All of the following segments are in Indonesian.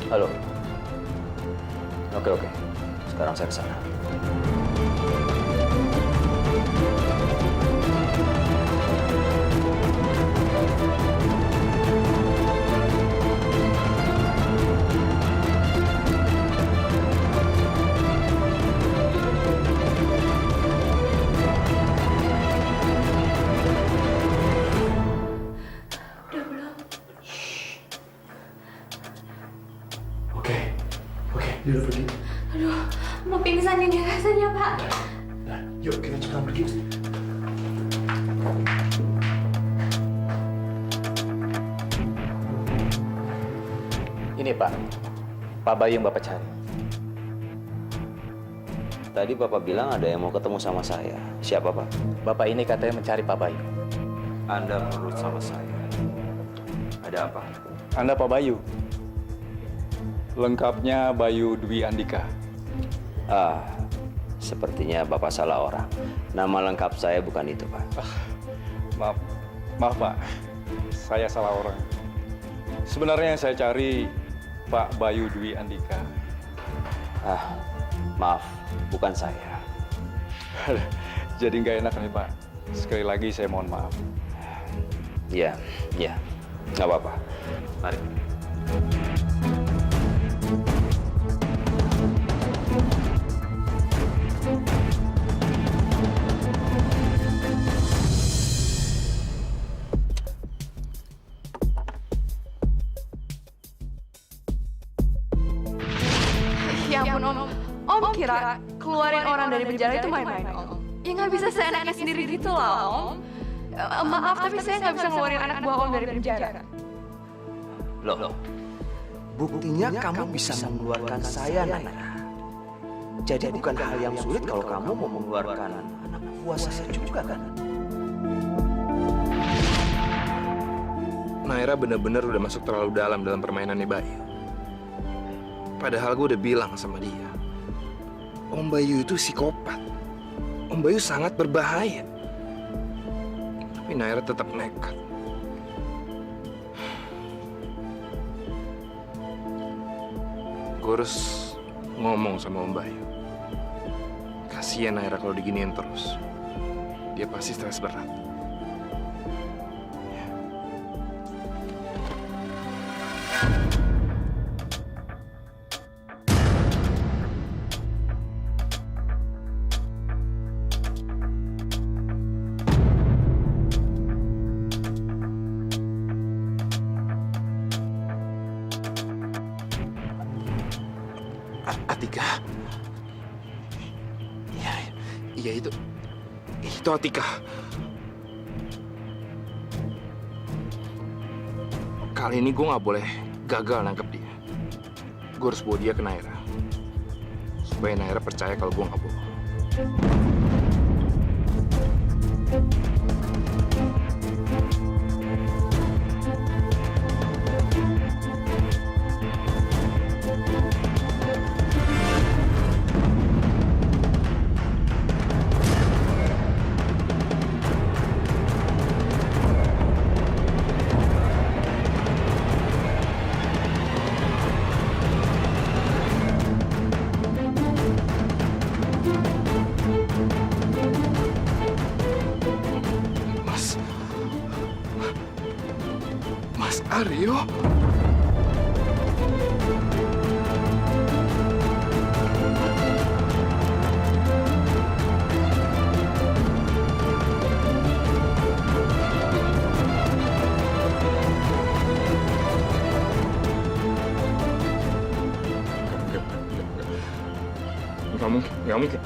Halo. Oke, oke. Sekarang saya ke sana. Dia udah pergi. Aduh, mau pingsan ini rasanya, Pak. Nah, yuk kita cepat pergi. Ini Pak, Pak Bayu yang Bapak cari. Tadi Bapak bilang ada yang mau ketemu sama saya. Siapa Pak? Bapak ini katanya mencari Pak Bayu. Anda menurut sama saya. Ada apa? Anda Pak Bayu. Lengkapnya Bayu Dwi Andika. Ah, sepertinya Bapak salah orang. Nama lengkap saya bukan itu, Pak. Maaf Pak, saya salah orang. Sebenarnya yang saya cari Pak Bayu Dwi Andika. Ah, maaf, bukan saya. Jadi nggak enak nih Pak. Sekali lagi saya mohon maaf. Iya, iya, nggak apa-apa. Mari. Ya ampun, Om. Om kira keluarin orang dari penjara itu main-main, Om. Ya nggak bisa seenaknya sendiri gitu lah, Om. Maaf, tapi saya nggak bisa ngeluarin anak buah Om dari penjara. Loh, Buktinya kamu bisa mengeluarkan saya, Naira. Jadi bukan hal yang sulit kalau kamu mau mengeluarkan anak buah saya juga, kan? Naira bener-bener udah masuk terlalu dalam permainannya Bayu. Padahal gue udah bilang sama dia, Om Bayu itu psikopat. Om Bayu sangat berbahaya. Tapi Naira tetap nekat. Gue harus ngomong sama Om Bayu. Kasian Naira kalau diginiin terus. Dia pasti stres berat. Atika. Iya itu Atika. Kali ini gue nggak boleh gagal nangkep dia. Gue harus bawa dia ke Naira supaya Naira percaya kalau gue nggak bohong. Mas Aryo? Nggak mungkin.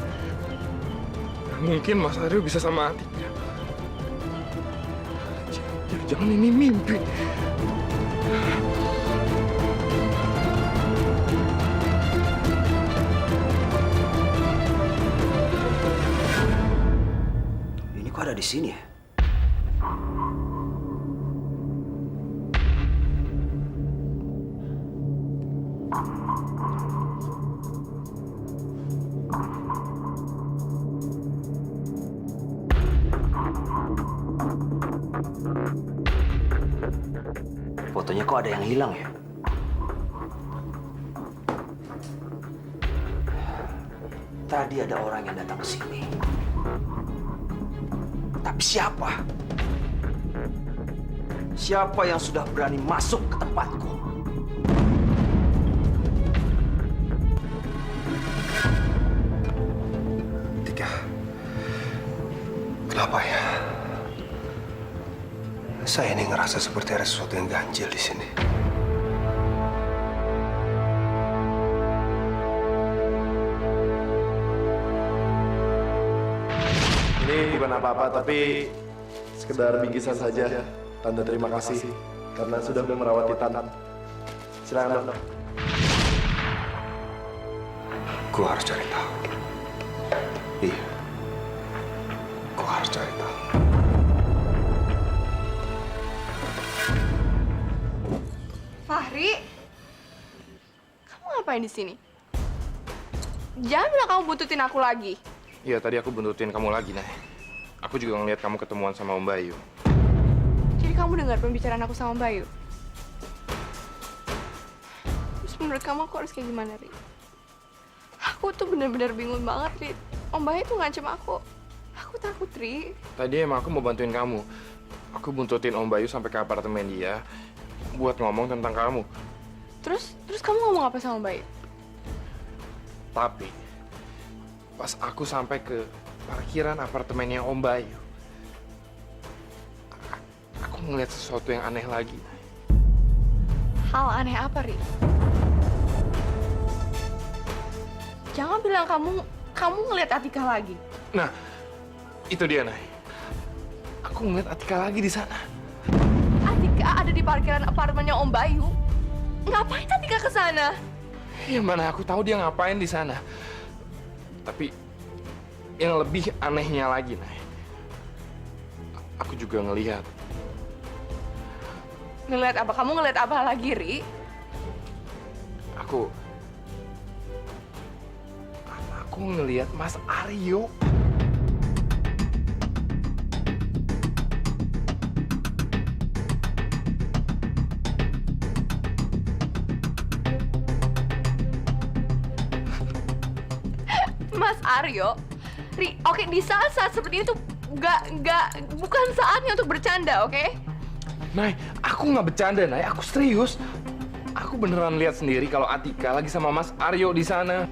Nggak mungkin Mas Aryo bisa sama Atika. Jangan ini mimpi. Ini kok ada di sini ya? Fotonya kok ada yang hilang ya? Tadi ada orang yang datang ke sini. Tapi siapa? Siapa yang sudah berani masuk ke tempatku? Tika, kenapa ya? Saya ini ngerasa seperti ada sesuatu yang ganjil di sini. Ini bukan apa-apa, tapi sekedar bingkisan saja. Tante terima kasih karena sudah merawat Titan. Silakan, Dok. Gue harus cari tahu. Iya, gue harus cari tahu. Fahri, kamu ngapain di sini? Jangan bilang kamu buntutin aku lagi. Iya, tadi aku buntutin kamu lagi, Nay. Aku juga ngeliat kamu ketemuan sama Om Bayu. Jadi kamu dengar pembicaraan aku sama Bayu? Terus menurut kamu aku harus kayak gimana, Ri? Aku tuh bener-bener bingung banget, Ri. Om Bayu tuh ngancem aku. Aku takut, Ri. Tadi emang aku mau bantuin kamu. Aku buntutin Om Bayu sampai ke apartemen dia buat ngomong tentang kamu. Terus kamu ngomong apa sama Om Bayu? Tapi pas aku sampai ke parkiran apartemennya Om Bayu, aku ngeliat sesuatu yang aneh lagi. Hal aneh apa, Ri? Jangan bilang kamu ngeliat Atika lagi. Nah, itu dia, Nay. Aku ngeliat Atika lagi di sana. Atika ada di parkiran apartemennya Om Bayu. Ngapain Atika ke sana? Ya mana aku tahu dia ngapain di sana. Tapi yang lebih anehnya lagi, Nay, aku juga ngelihat. Ngeliat apa? Kamu ngeliat apa lagi, Ri? Aku ngelihat Mas Aryo. Mas Aryo? Ri, oke, di saat-saat seperti itu bukan saatnya untuk bercanda, oke? Nay, aku nggak bercanda, Nay. Aku serius. Aku beneran lihat sendiri kalau Atika lagi sama Mas Aryo di sana.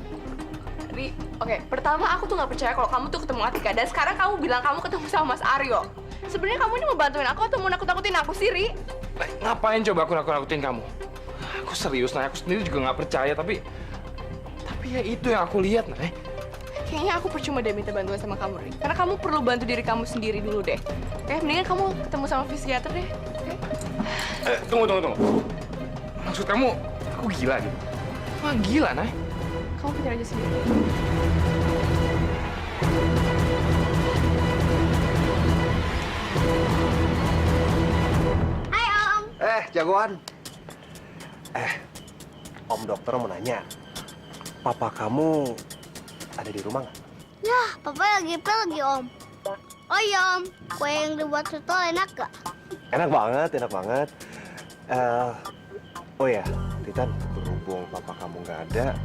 Ri, oke, pertama aku tuh nggak percaya kalau kamu tuh ketemu Atika, dan sekarang kamu bilang kamu ketemu sama Mas Aryo. Sebenarnya kamu ini mau bantuin aku atau mau nakut-nakutin aku sih, Ri? Nay, ngapain coba aku nakut-nakutin kamu? Aku serius, Nay. Aku sendiri juga nggak percaya, tapi ya itu yang aku lihat, Nay. Kayaknya aku percuma deh minta bantuan sama kamu, Ri. Karena kamu perlu bantu diri kamu sendiri dulu deh. Oke, mendingan kamu ketemu sama psikiater deh, oke? Tunggu. Maksud kamu, aku gila gitu? Wah, gila, Nay. Kamu pikir aja sendiri. Hai, Om. Jagoan. Om dokter mau nanya. Papa kamu ada di rumah nggak? Ya, Papa lagi pergi, Om. Oh iya, Om. Kue yang dibuat Suto enak gak? Enak banget. Oh ya, Titan, berhubung papa kamu nggak ada,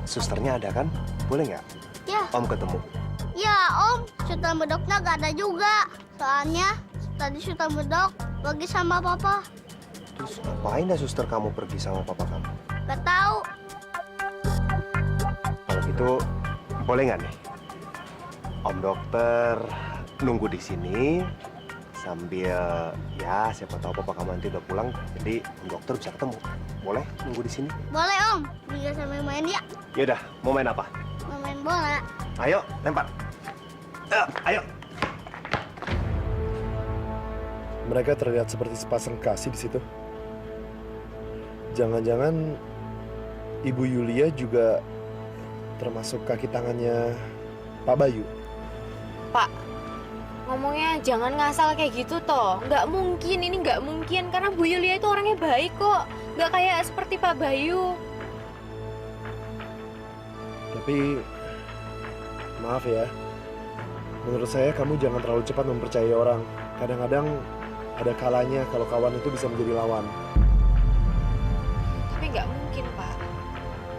susternya ada kan? Boleh nggak? Ya. Om ketemu. Ya, Om. Suster medoknya gak ada juga. Soalnya tadi suster medok pergi sama Papa. Terus ngapain dah suster kamu pergi sama papa kamu? Gak tahu. Kalau gitu, boleh nggak nih? Om dokter nunggu di sini sambil ya siapa tahu papa kamu nanti udah pulang, jadi om dokter bisa ketemu. Boleh nunggu di sini? Boleh, Om. Bisa sambil main ya. Yaudah, mau main apa? Mau main bola. Ayo, lempar. Ayo. Mereka terlihat seperti sepasang kasih di situ. Jangan-jangan Ibu Yulia juga termasuk kaki tangannya Pak Bayu. Pak, ngomongnya jangan ngasal kayak gitu toh. Nggak mungkin, ini nggak mungkin. Karena Bu Yulia itu orangnya baik kok. Nggak kayak seperti Pak Bayu. Tapi, maaf ya. Menurut saya kamu jangan terlalu cepat mempercayai orang. Kadang-kadang ada kalanya kalau kawan itu bisa menjadi lawan. Tapi nggak mungkin, Pak.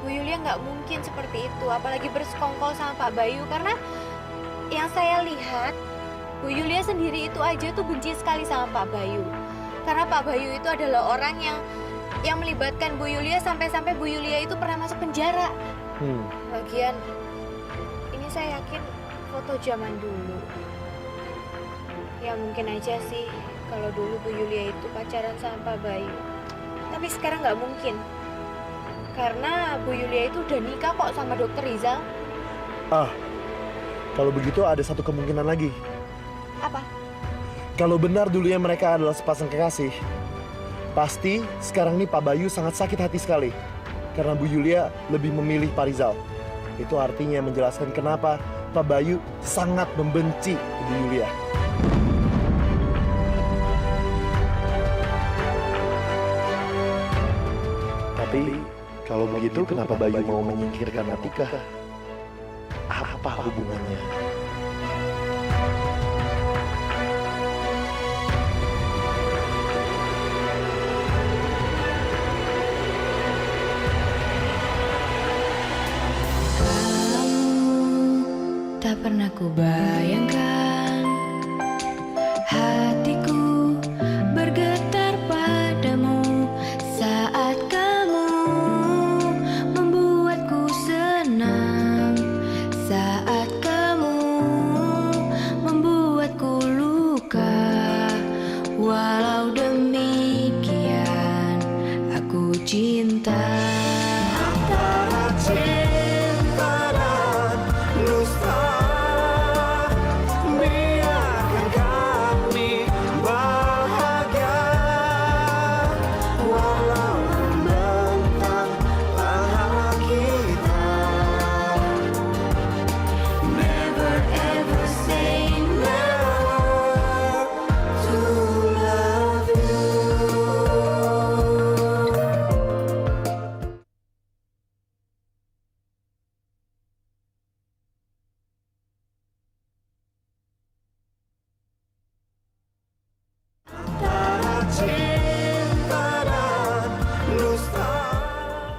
Bu Bu Yulia nggak mungkin seperti itu, apalagi bersekongkol sama Pak Bayu. Karena yang saya lihat, Bu Yulia sendiri itu aja tuh benci sekali sama Pak Bayu. Karena Pak Bayu itu adalah orang yang melibatkan Bu Yulia sampai-sampai Bu Yulia itu pernah masuk penjara. Lagian, ini saya yakin foto zaman dulu. Ya mungkin aja sih kalau dulu Bu Yulia itu pacaran sama Pak Bayu. Tapi sekarang nggak mungkin. Karena Bu Yulia itu udah nikah kok sama Dokter Rizal. Kalau begitu ada satu kemungkinan lagi. Apa? Kalau benar dulunya mereka adalah sepasang kekasih, pasti sekarang ini Pak Bayu sangat sakit hati sekali. Karena Bu Yulia lebih memilih Pak Rizal. Itu artinya menjelaskan kenapa Pak Bayu sangat membenci Bu Yulia. Tapi kalau begitu kenapa Bayu mau menyingkirkan Atika? Apa hubungannya? Tak pernah ku bayangkan hatiku bergetar padamu saat kamu membuatku senang, saat kamu membuatku luka. Walau demikian aku cinta. Antara cinta dan dusta, biarkan kami bahagia. Walau membentang tangan kita, never ever say never to love you.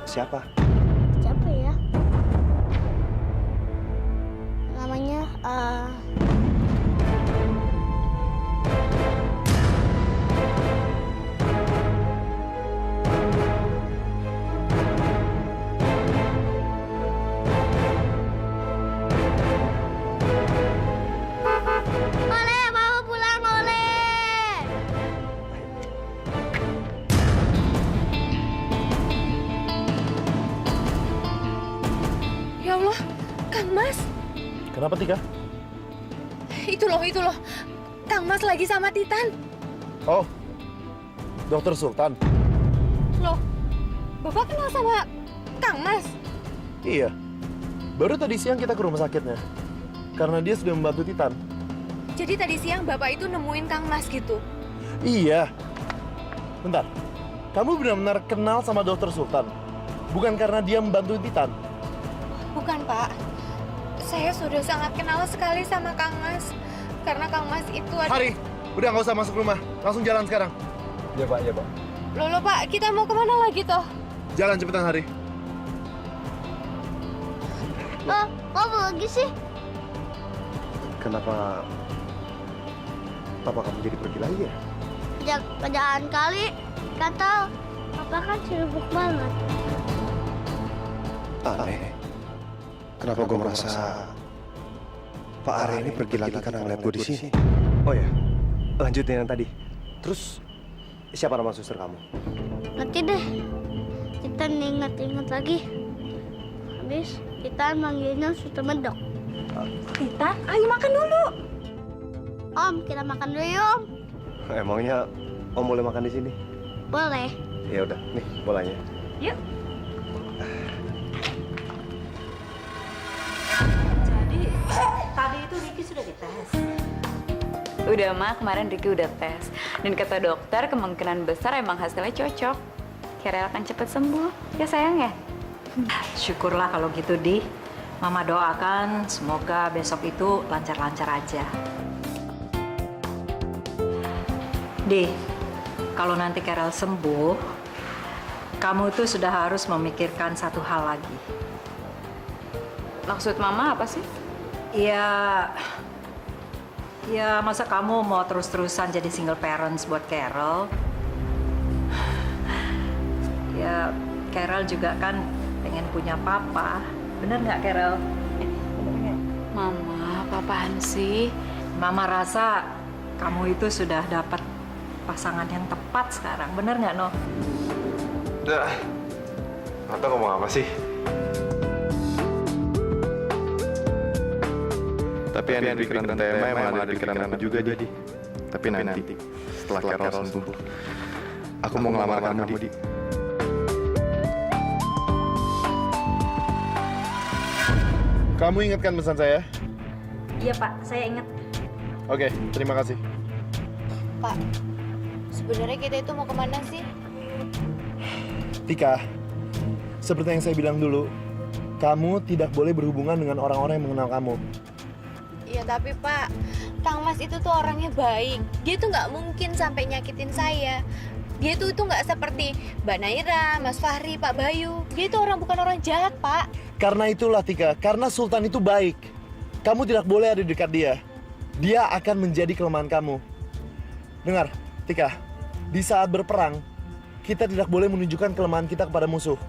Siapa? Siapa ya? Namanya Oleh, mau pulang Oleh. Ya Allah, Kang Mas. Kenapa Tika? Itu loh. Kang Mas lagi sama Titan. Oh, Dokter Sultan. Loh, Bapak kenal sama Kang Mas? Iya. Baru tadi siang kita ke rumah sakitnya. Karena dia sudah membantu Titan. Jadi tadi siang Bapak itu nemuin Kang Mas gitu? Iya. Bentar. Kamu benar-benar kenal sama Dokter Sultan? Bukan karena dia membantu Titan? Bukan, Pak. Saya sudah sangat kenal sekali sama Kang Mas. Karena Kang Mas itu ada... Hari, udah nggak usah masuk rumah. Langsung jalan sekarang. Iya Pak, iya Pak. Loh, Pak, kita mau kemana lagi toh? Jalan cepetan Hari. Kok pergi sih? Kenapa Papa kamu jadi pergi lagi ya? Kerjaan kali. Kata Papa kan sibuk banget. Aneh. Kenapa gue merasa Pak Arya ini pergi lagi karena ngeliat gue di sini? Oh ya, lanjutin yang tadi. Terus siapa nama suster kamu? Nanti deh. Kita ingat-ingat lagi. Habis kita manggilnya Suster Medok. Tita, ayo makan dulu. Om, kita makan dulu yuk, Om. Emangnya Om boleh makan di sini? Boleh. Ya udah, nih bolanya. Yuk. Jadi, tadi itu Ricky sudah dites. Udah mah kemarin Ricky udah tes. Dan kata dokter kemungkinan besar emang hasilnya cocok. Kira akan cepet sembuh. Ya sayang ya? Syukurlah kalau gitu, Di. Mama doakan semoga besok itu lancar-lancar aja. Di, kalau nanti Carol sembuh, kamu tuh sudah harus memikirkan satu hal lagi. Maksud Mama apa sih? Ya, masa kamu mau terus-terusan jadi single parents buat Carol? Ya, Carol juga kan pengen punya papa. Bener nggak, Carol? Mama, apaan sih? Mama rasa kamu itu sudah dapat pasangan yang tepat sekarang. Bener nggak, No? Udah. Tante ngomong apa sih? Tapi yang di pikiran Tante Emma emang ada di pikiran aku juga, Di. Tapi nanti, setelah Carol sembuh, aku mau ngelamar kamu, Di. Kamu ingat kan pesan saya? Iya Pak, saya ingat. Oke, terima kasih. Pak, sebenarnya kita itu mau kemana sih? Tika, seperti yang saya bilang dulu, kamu tidak boleh berhubungan dengan orang-orang yang mengenal kamu. Iya tapi Pak, Kang Mas itu tuh orangnya baik. Dia tuh nggak mungkin sampai nyakitin saya. Dia tuh nggak seperti Mbak Naira, Mas Fahri, Pak Bayu. Dia itu bukan orang jahat, Pak. Karena itulah Tika, karena Sultan itu baik. Kamu tidak boleh ada di dekat dia. Dia akan menjadi kelemahan kamu. Dengar, Tika, di saat berperang, kita tidak boleh menunjukkan kelemahan kita kepada musuh.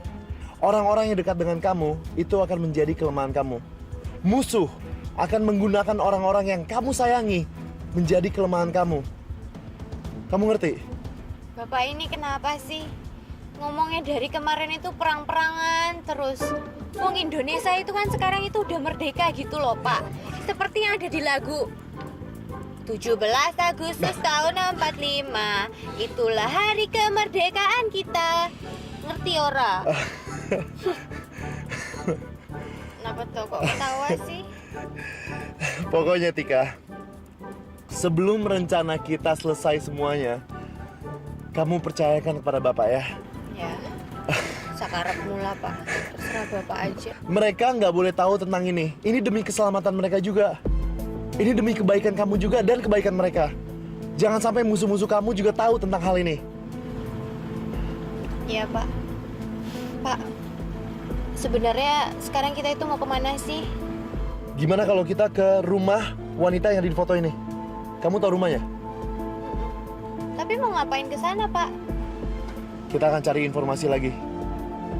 Orang-orang yang dekat dengan kamu, itu akan menjadi kelemahan kamu. Musuh akan menggunakan orang-orang yang kamu sayangi menjadi kelemahan kamu. Kamu ngerti? Bapak ini kenapa sih? Ngomongnya dari kemarin itu perang-perangan terus. Wong Indonesia itu kan sekarang itu udah merdeka gitu loh, Pak. Seperti yang ada di lagu 17 Agustus tahun 45. Itulah hari kemerdekaan kita. Ngerti ora? Kenapa tuh kok ketawa sih? Pokoknya Tika, sebelum rencana kita selesai semuanya, kamu percayakan kepada Bapak ya. Ya, sakarep mula Pak. Terserah Bapak aja. Mereka nggak boleh tahu tentang ini. Ini demi keselamatan mereka juga. Ini demi kebaikan kamu juga dan kebaikan mereka. Jangan sampai musuh-musuh kamu juga tahu tentang hal ini. Iya Pak. Pak, sebenarnya sekarang kita itu mau kemana sih? Gimana kalau kita ke rumah wanita yang ada di foto ini? Kamu tahu rumahnya? Tapi mau ngapain ke sana, Pak? Kita akan cari informasi lagi.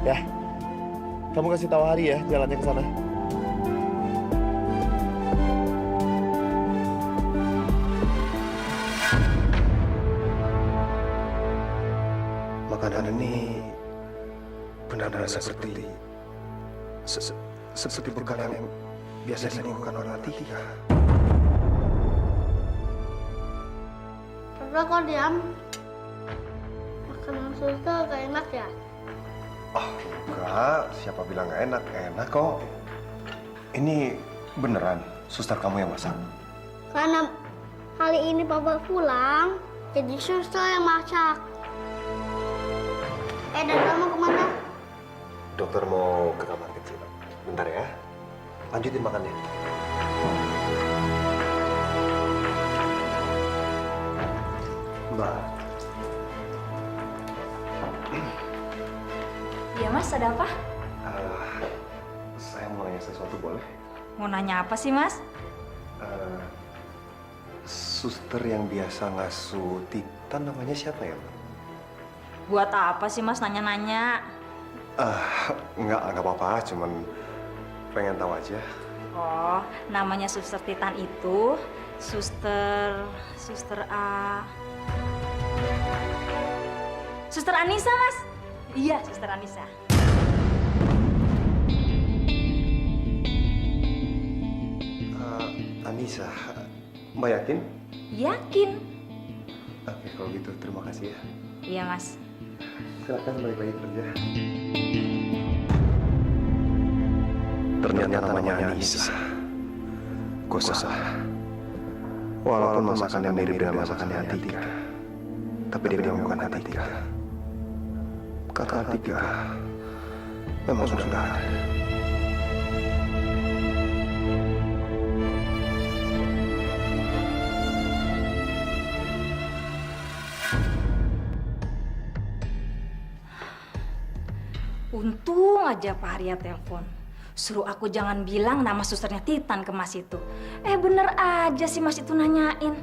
Ya. Kamu kasih tahu Hari ya jalannya ke sana. Makanan ini benar-benar seperti bekal yang biasa dimakan orang Tika. Papa kok diam? Makanan suster gak enak ya? Oh, enggak. Siapa bilang nggak enak? Enak kok. Ini beneran suster kamu yang masak? Karena hari ini Papa pulang, jadi suster yang masak. Dokter mau kemana? Dokter mau ke kamar kecil. Bentar ya. Lanjutin makannya. Mbak. Iya Mas, ada apa? Saya mau nanya sesuatu boleh? Mau nanya apa sih Mas? Suster yang biasa ngasuh Titan namanya siapa ya, Mbak? Buat apa sih Mas nanya-nanya? Enggak apa-apa, cuman pengen tahu aja. Oh, namanya Suster Titan itu Suster A. Suster Anissa, Mas. Iya, Suster Anissa. Anissa, Mbak yakin? Yakin? Oke, kalau gitu terima kasih ya. Iya, Mas. Silakan balik lagi kerja. Ternyata namanya Anissa. Kok salah? Walaupun masakannya mirip dengan masakannya Atika, tapi dia bilang bukan Atika. Kata Atika memang sudah nggak ada. Untung aja Pak Arya telepon. Suruh aku jangan bilang nama susternya Titan ke Mas itu. Bener aja sih Mas itu nanyain.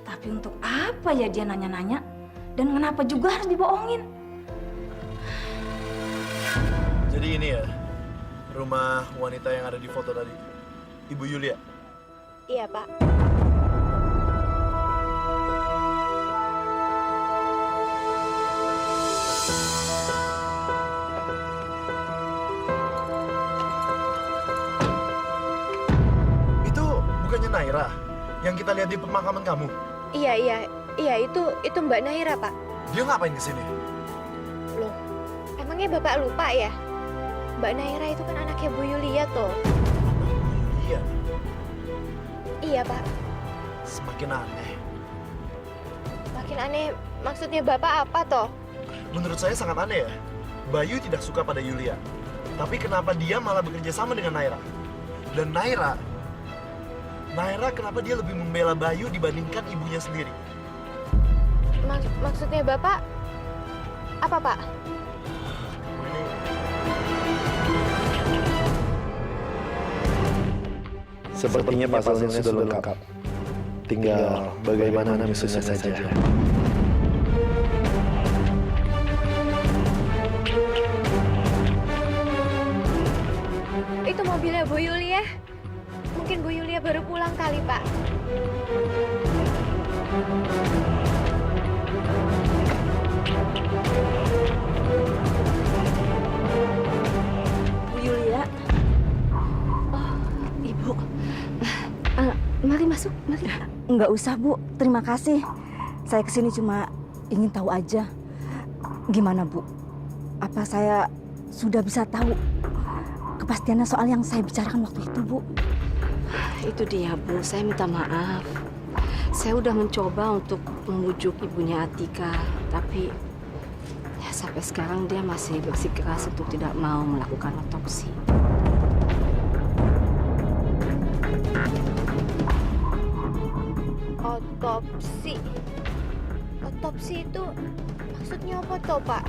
Tapi untuk apa ya dia nanya-nanya? Dan kenapa juga harus dibohongin? Jadi ini ya, rumah wanita yang ada di foto tadi. Ibu Yulia. Iya, Pak. Itu bukannya Naira yang kita lihat di pemakaman kamu? Iya, itu Mbak Naira, Pak. Dia ngapain di sini? Loh, emangnya Bapak lupa ya? Mbak Naira itu kan anaknya Bu Yulia toh. Iya. Iya, Pak. Semakin aneh. Makin aneh, maksudnya Bapak apa toh? Menurut saya sangat aneh ya. Bayu tidak suka pada Yulia. Tapi kenapa dia malah bekerja sama dengan Naira? Dan Naira kenapa dia lebih membela Bayu dibandingkan ibunya sendiri? Maksudnya Bapak apa, Pak? Sepertinya pasalnya sudah lengkap. Tinggal bagaimana menyusunnya saja. Itu mobilnya Bu Yulia. Mungkin Bu Yulia baru pulang kali, Pak. Bu Yulia. Oh, Ibu. Mari masuk, mari. Enggak usah, Bu. Terima kasih. Saya kesini cuma ingin tahu aja. Gimana, Bu? Apa saya sudah bisa tahu kepastiannya soal yang saya bicarakan waktu itu, Bu? Itu dia, Bu. Saya minta maaf. Saya udah mencoba untuk membujuk ibunya Atika, tapi ya sampai sekarang dia masih bersikeras untuk tidak mau melakukan otopsi. Otopsi itu maksudnya apa toh, Pak?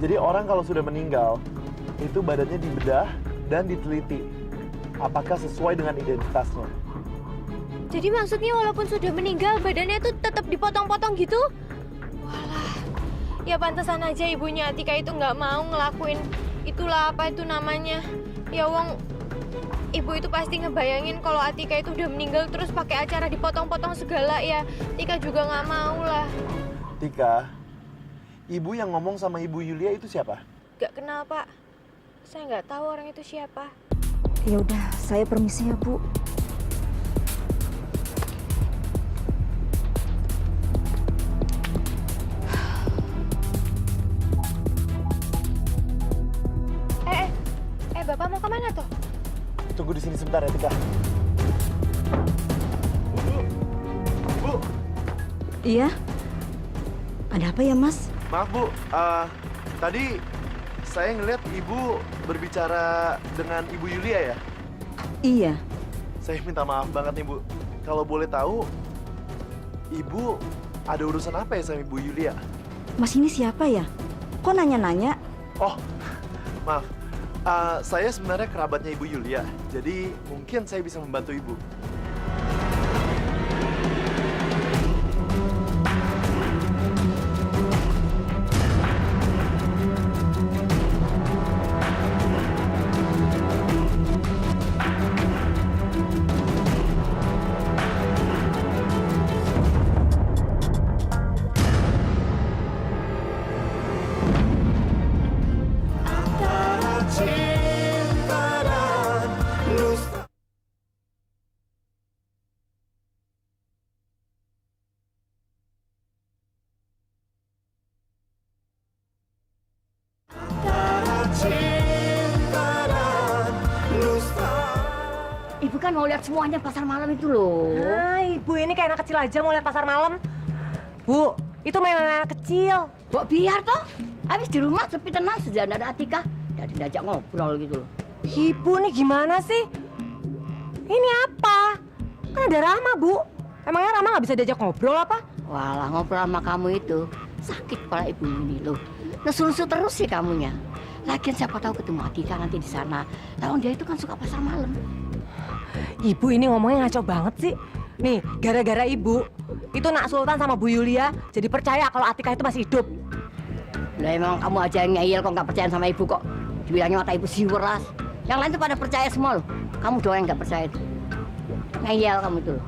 Jadi orang kalau sudah meninggal, itu badannya dibedah dan diteliti. Apakah sesuai dengan identitasnya? Jadi maksudnya walaupun sudah meninggal, badannya tuh tetap dipotong-potong gitu? Walah, ya pantesan aja ibunya Atika itu nggak mau ngelakuin itulah apa itu namanya. Ya wong, ibu itu pasti ngebayangin kalau Atika itu udah meninggal terus pakai acara dipotong-potong segala ya. Tika juga nggak mau lah. Tika, ibu yang ngomong sama Ibu Yulia itu siapa? Gak kenal, Pak. Saya nggak tahu orang itu siapa. Ya udah, saya permisi ya, Bu. Bapak mau kemana toh? Tunggu di sini sebentar ya, Tika. Bu. Iya. Ada apa ya, Mas? Maaf, Bu. Tadi saya ngeliat Ibu berbicara dengan Ibu Yulia ya? Iya. Saya minta maaf banget nih, Bu. Kalau boleh tahu, Ibu ada urusan apa ya sama Ibu Yulia? Mas ini siapa ya? Kok nanya-nanya? Oh, maaf. Saya sebenarnya kerabatnya Ibu Yulia. Jadi mungkin saya bisa membantu Ibu. Ibu kan mau lihat semuanya pasar malam itu loh. Nah, Ibu ini kayak anak kecil aja mau lihat pasar malam. Bu, itu mainan anak kecil. Kok biar toh? Habis di rumah sepi tenang saja, ada Atika. Jadi diajak ngobrol gitu loh. Ibu nih gimana sih? Ini apa? Kan ada Rama, Bu. Emangnya Rama nggak bisa diajak ngobrol apa? Walah, ngobrol sama kamu itu Sakit kepala ibu ini loh. Nesu-nesu terus sih kamunya. Lagian siapa tahu ketemu Atika nanti di sana. Tahu dia itu kan suka pasar malam. Ibu ini ngomongnya ngaco banget sih. Nih, gara-gara ibu, itu Nak Sultan sama Bu Yulia jadi percaya kalau Atika itu masih hidup. Lah emang kamu aja yang ngeyel kok nggak percaya sama ibu kok. Dibilangnya mata ibu siwer lah. Yang lain tuh pada percaya semua loh. Kamu doang yang nggak percaya itu. Ngeyel kamu tuh.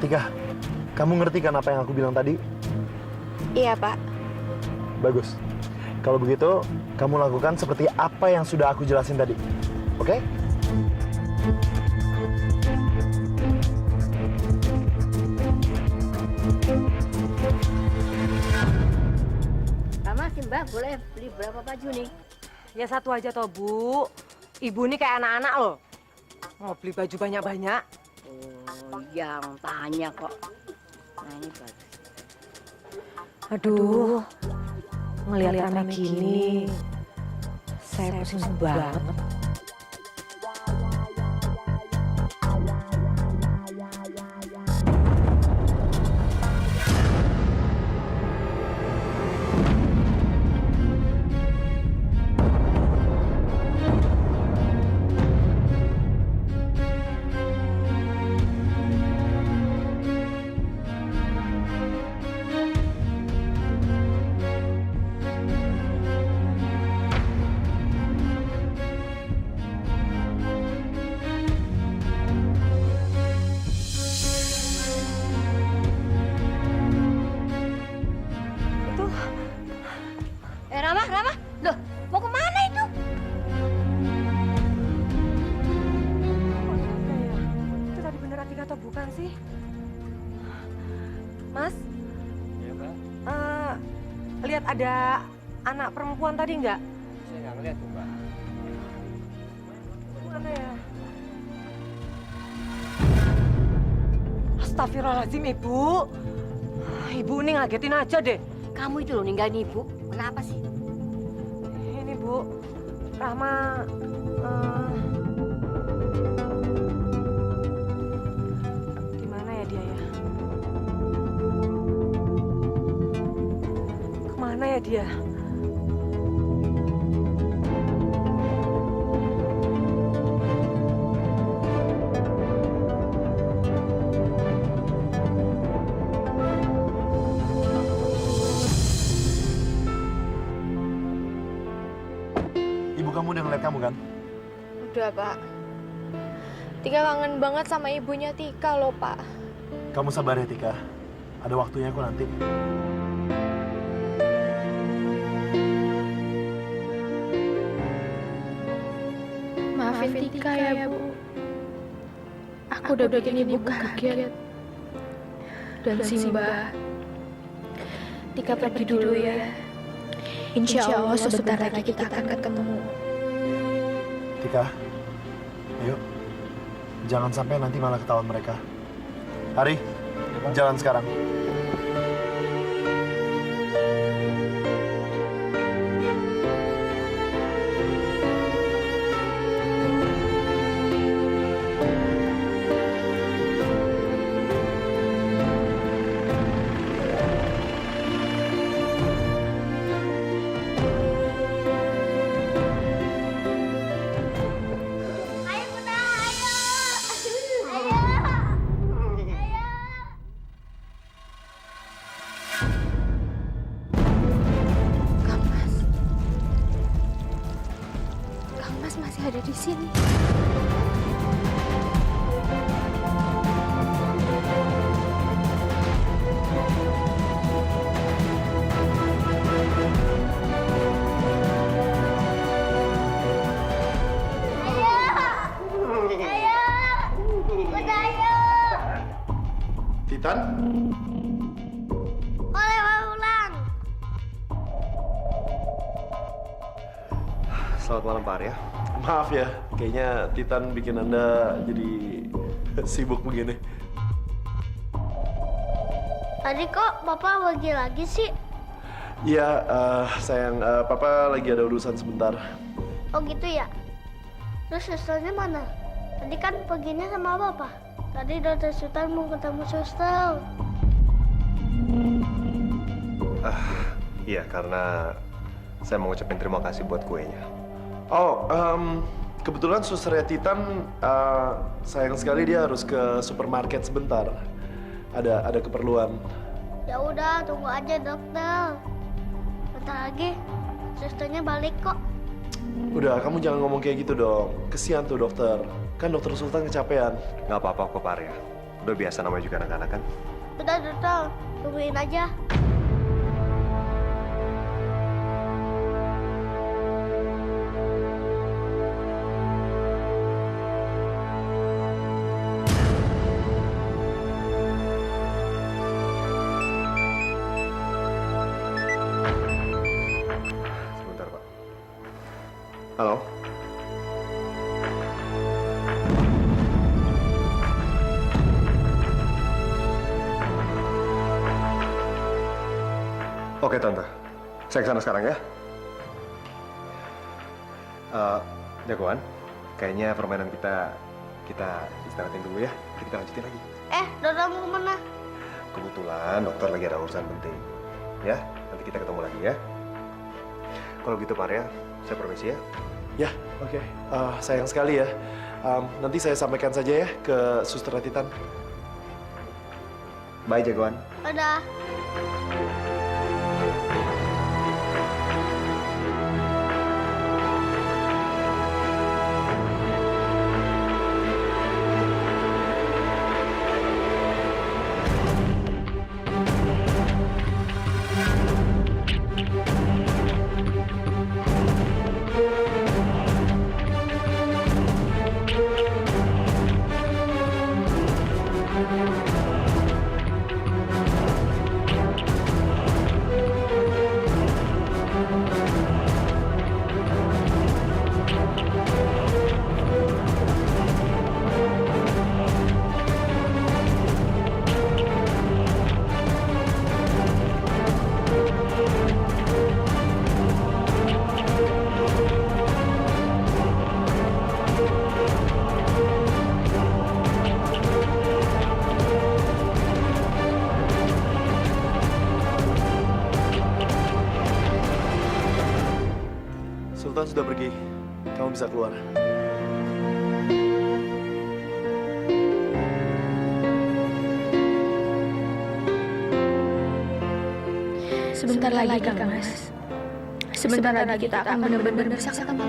Tika, kamu ngerti kan apa yang aku bilang tadi? Iya, Pak. Bagus. Kalau begitu, kamu lakukan seperti apa yang sudah aku jelasin tadi. Oke? Mama, Mbak, boleh beli berapa baju nih? Ya satu aja toh, Bu. Ibu ini kayak anak-anak loh. Mau beli baju banyak-banyak. Oh, yang tanya kok. Nah, ini bagus. Aduh, ngelihat anak gini, saya pusing banget. Rama, loh, mau kemana itu? Itu tadi bener Atika atau bukan sih? Mas? Iya, Mbak. Lihat ada anak perempuan tadi nggak? Saya nggak ngeliat tuh, Mbak. Mana ya? Astagfirullahaladzim, Ibu. Ibu ini ngagetin aja deh. Kamu itu loh ninggalin ibu. Kenapa sih? Ini Bu, Rahma. Gimana ya dia ya? Kemana ya dia? Kamu udah ngeliat kamu kan? Udah, Pak. Tika kangen banget sama ibunya Tika loh, Pak. Kamu sabar ya, Tika. Ada waktunya aku nanti. Maafin Tika ya, Bu. Aku udah bikin ibu kaget. Dan Simba. Tika pergi dulu ya. Insya Allah sebentar lagi kita akan ketemu. Tika, ayo. Jangan sampai nanti malah ketahuan mereka. Hari, jalan sekarang. Masih ada di sini. Titan? Boleh ulang. Selamat malam Pak Arya. Maaf ya, kayaknya Titan bikin Anda jadi sibuk begini. Tadi kok Bapak pergi lagi sih? Iya, sayang, Papa lagi ada urusan sebentar. Oh gitu ya? Terus susternya mana? Tadi kan perginya sama Bapak. Tadi dokter Sultan mau ketemu suster. Iya, karena saya mau ngucapin terima kasih buat kuenya. Oh, kebetulan susternya Titan sayang sekali dia harus ke supermarket sebentar. Ada keperluan. Ya udah, tunggu aja dokter. Bentar lagi susternya balik kok. Udah, kamu jangan ngomong kayak gitu dong. Kesian tuh dokter. Kan dokter Sultan kecapean. Nggak apa-apa kok Pak Arya. Udah biasa namanya juga anak-anak kan. Udah dokter, tungguin aja. Sebentar Pak. Halo? Oke Tante, saya kesana sekarang ya. Jagoan, kayaknya permainan kita istirahatin dulu ya. Nanti kita lanjutin lagi. Dokter mau kemana? Kebetulan dokter lagi ada urusan penting. Ya, nanti kita ketemu lagi ya. Kalau gitu Pak Arya, saya permisi ya. Ya, oke. Sayang sekali ya. Nanti saya sampaikan saja ya ke suster Titan. Bye Jagoan. Udah. Sultan sudah pergi. Kamu bisa keluar. Sebentar lagi, Kang Mas. Sebentar lagi kita akan benar-benar bisa ketemu.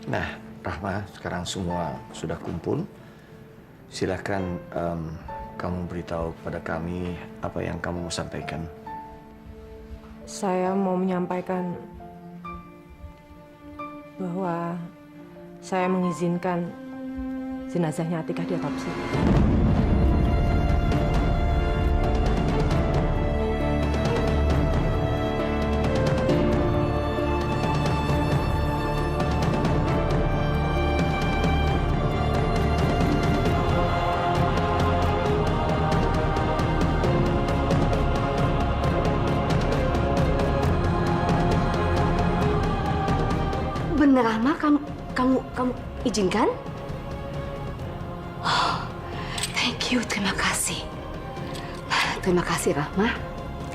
Nah, Rahma, sekarang semua sudah kumpul. Silakan kamu beritahu kepada kami apa yang kamu mau sampaikan. Saya mau menyampaikan bahwa saya mengizinkan jenazahnya Atika diotopsi. Bener Rahma, kamu izinkan? Oh, thank you, terima kasih. Terima kasih Rahma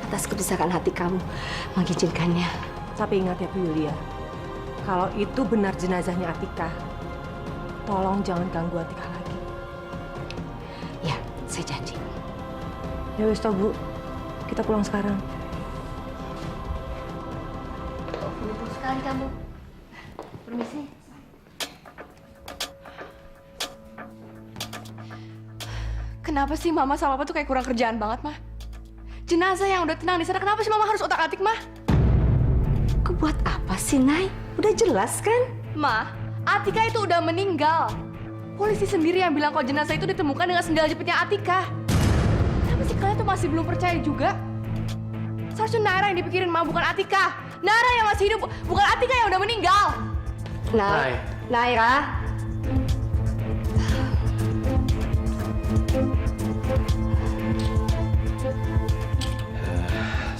atas kebesaran hati kamu mengizinkannya. Tapi ingat ya Bu Yulia, kalau itu benar jenazahnya Atika, tolong jangan ganggu Atika lagi. Ya, saya janji. Ya wis toh Bu, kita pulang sekarang. Betul sekali kamu. Permisi. Kenapa sih Mama sama Papa tuh kayak kurang kerjaan banget, Ma? Jenazah yang udah tenang di sana, kenapa sih Mama harus otak-atik, Ma? Kebuat apa sih, Nay? Udah jelas kan? Ma, Atika itu udah meninggal. Polisi sendiri yang bilang kalau jenazah itu ditemukan dengan sendal jepitnya Atika. Kenapa sih kalian tuh masih belum percaya juga? Seharusnya Naira yang dipikirin, Ma, bukan Atika. Naira yang masih hidup, bukan Atika yang udah meninggal. Naira.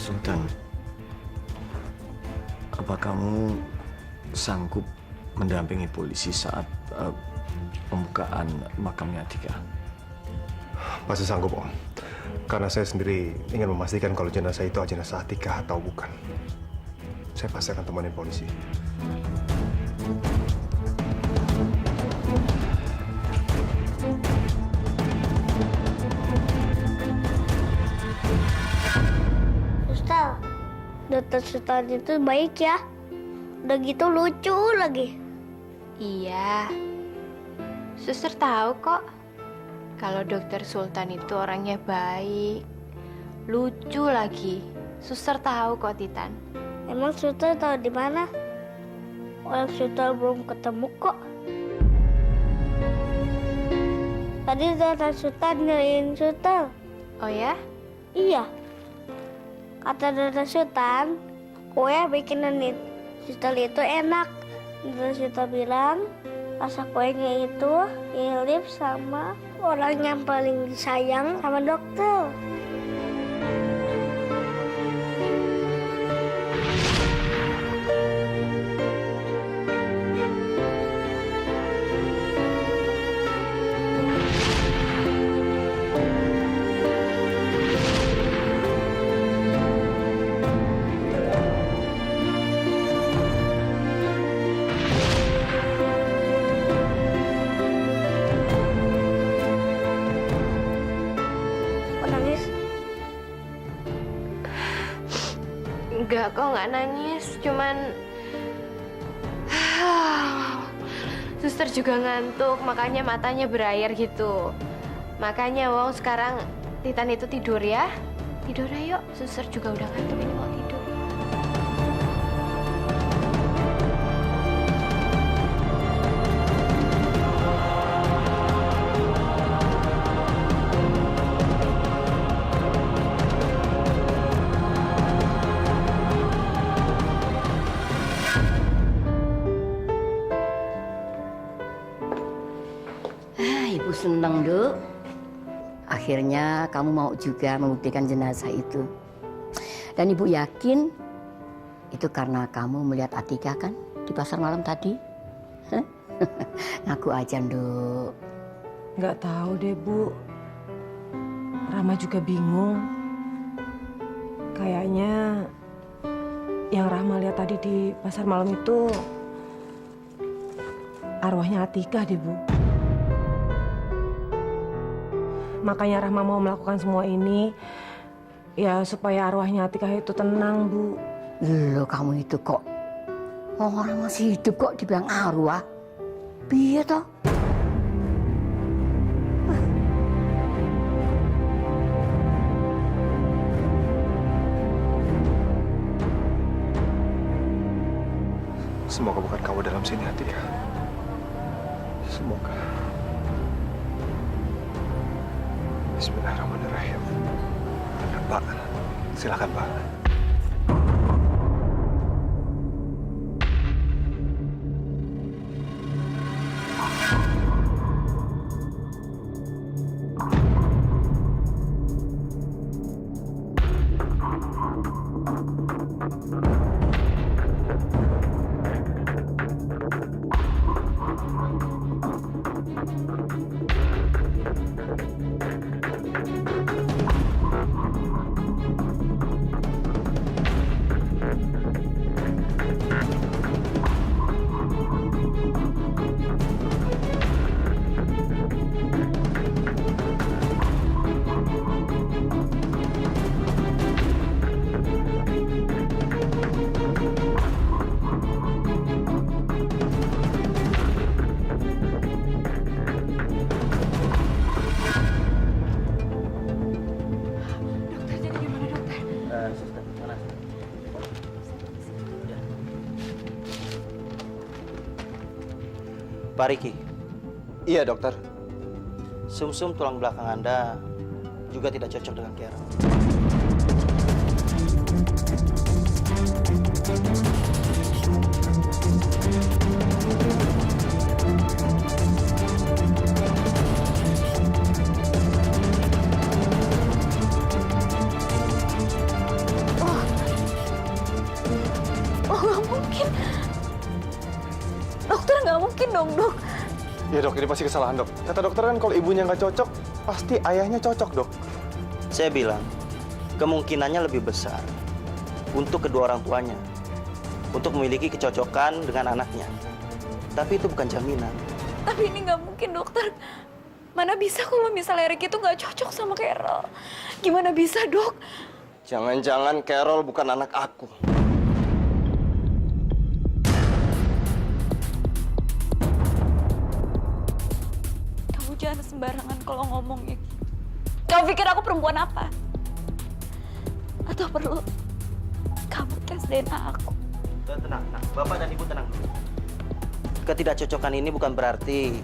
Sultan, apa kamu sanggup mendampingi polisi saat pembukaan makamnya Atika? Masih sanggup, Om. Karena saya sendiri ingin memastikan kalau jenazah itu jenazah Atika atau bukan. Saya pasti akan temenin polisi. Suster, Dokter Sultan itu baik ya. Udah gitu lucu lagi. Iya. Suster tahu kok kalau Dokter Sultan itu orangnya baik. Lucu lagi. Suster tahu kok, Titan. Emang Suster tahu di mana? Orang Suster belum ketemu kok. Tadi Dokter Sultan nyariin Suster. Oh ya? Iya. Kata Dokter Sultan, kue bikinan Suster itu enak. Dokter Sultan bilang, rasa kuenya itu mirip sama orang yang paling disayang sama dokter. Enggak kok, nggak nangis. Cuman Suster juga ngantuk, makanya matanya berair gitu. Makanya Wong sekarang Titan itu tidur ya. Tidur ayo, Suster juga udah ngantuk ini mau tidur. Ibu senang, Duk. Akhirnya kamu mau juga membuktikan jenazah itu. Dan Ibu yakin itu karena kamu melihat Atika kan di pasar malam tadi? Hah? Ngaku aja, Duk. Nggak tahu deh, Bu. Rama juga bingung. Kayaknya yang Rama lihat tadi di pasar malam itu arwahnya Atika deh, Bu. Makanya Rahma mau melakukan semua ini ya supaya arwahnya Atika itu tenang, Bu. Loh, kamu itu kok orang masih hidup kok dibilang arwah? Piye toh? Semoga bukan kamu dalam sini, Atika. Semoga. Bismillahirrahmanirrahim. Pak, silakan Pak. Pak Riki. Iya, dokter. Sumsum tulang belakang Anda juga tidak cocok dengan Carol. Oh, nggak mungkin. Dokter, nggak mungkin dong, dok. Ya dok, ini pasti kesalahan dok. Kata dokter kan kalau ibunya nggak cocok, pasti ayahnya cocok dok. Saya bilang, kemungkinannya lebih besar untuk kedua orang tuanya untuk memiliki kecocokan dengan anaknya. Tapi itu bukan jaminan. Tapi ini nggak mungkin, dokter. Mana bisa kalau misalnya Ricky itu nggak cocok sama Carol? Gimana bisa, dok? Jangan-jangan Carol bukan anak aku. Kamu jangan sembarangan kalau ngomong ya. Kamu pikir aku perempuan apa? Atau perlu kamu tes DNA aku? Tenang. Bapak dan Ibu tenang. Ketidakcocokan ini bukan berarti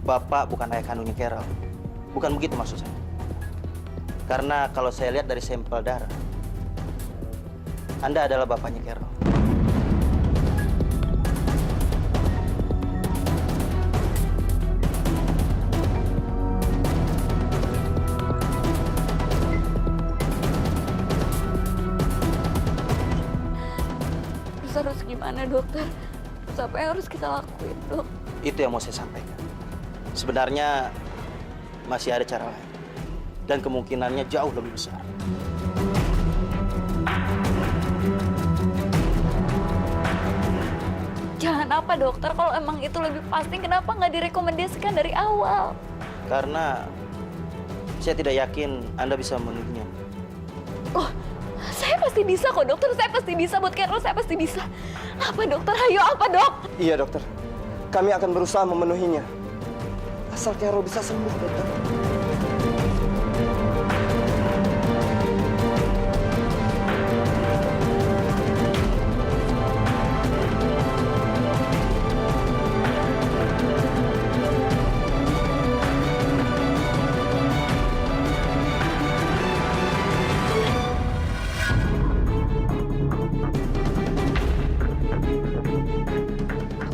Bapak bukan ayah kandungnya Carol. Bukan begitu maksud saya. Karena kalau saya lihat dari sampel darah, Anda adalah bapaknya Carol. Harus gimana, dokter? Terus apa yang harus kita lakuin, dok? Itu yang mau saya sampaikan. Sebenarnya masih ada cara lain. Dan kemungkinannya jauh lebih besar. Jangan apa, dokter? Kalau emang itu lebih pasti, kenapa nggak direkomendasikan dari awal? Karena saya tidak yakin Anda bisa memenuhinya. Oh, saya pasti bisa kok, dokter. Saya pasti bisa buat Carol, saya pasti bisa. Apa, dokter? Ayo, apa, dok? Iya dokter, kami akan berusaha memenuhinya. Asal Carol bisa sembuh, dokter.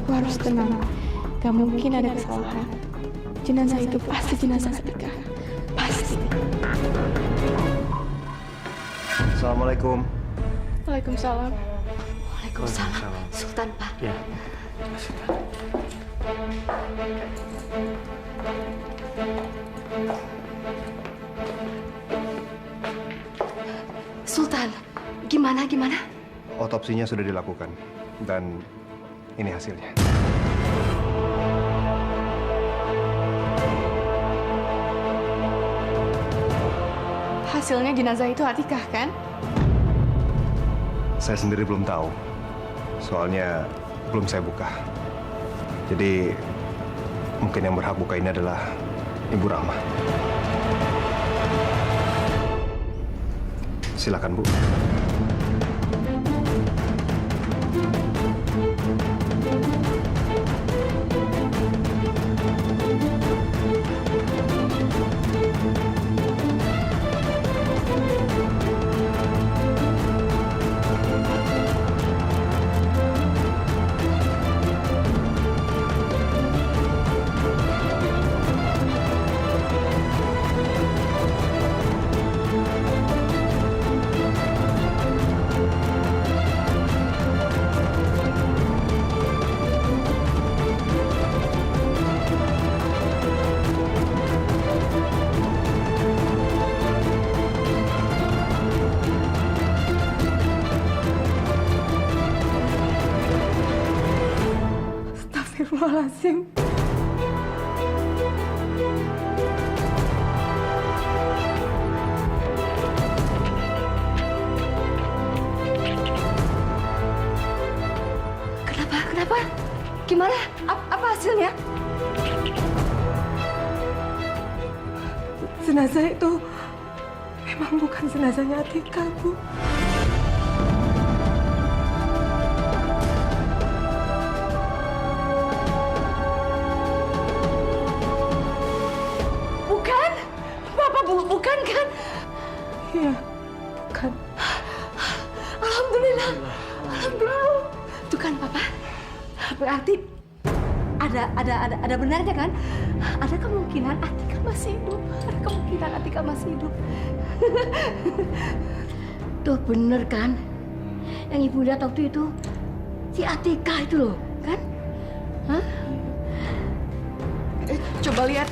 Aku harus tenang. Gak mungkin ada kesalahan. Jenazah itu pasti jenazah Atika. Pasti. Assalamualaikum. Waalaikumsalam. Waalaikumsalam. Sultan, Pak. Ya. Sultan, gimana? Otopsinya sudah dilakukan dan ini hasilnya. Hasilnya jenazah itu Atikah, kan? Saya sendiri belum tahu. Soalnya belum saya buka. Jadi mungkin yang berhak buka ini adalah Ibu Rahma. Silakan, Bu. Astagfirullahaladzim. Kenapa? Gimana? Apa hasilnya? Jenazah itu memang bukan jenazahnya Atika, Bu. kan? Iya, bukan. Alhamdulillah. Alhamdulillah. Tuh kan, Papa. Berarti ada benarnya kan? Ada kemungkinan Atika masih hidup. Ada kemungkinan Atika masih hidup. Tuh bener kan? Yang Ibu lihat waktu itu si Atika itu loh, kan? Hah? Coba lihat.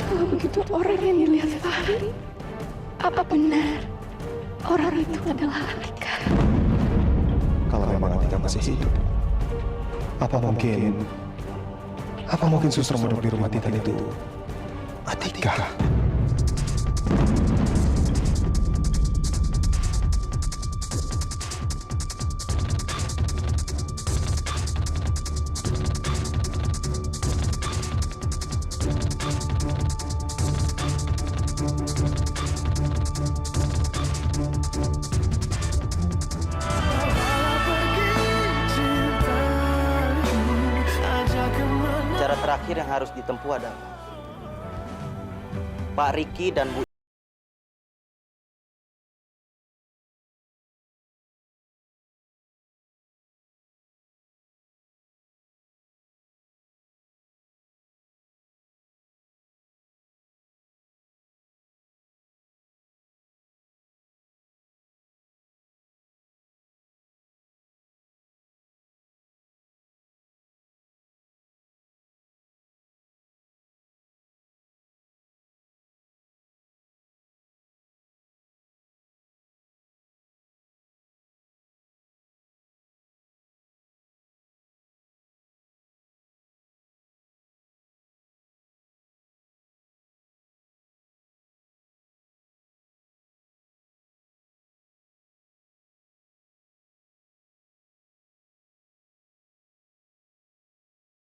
Kalau begitu orang yang dilihat Fahri, apa benar orang itu adalah Atika? Kalau memang Atika masih hidup, apa mungkin suster modok di rumah Titan itu Atika? Cara terakhir yang harus ditempuh adalah Pak Riki dan Bu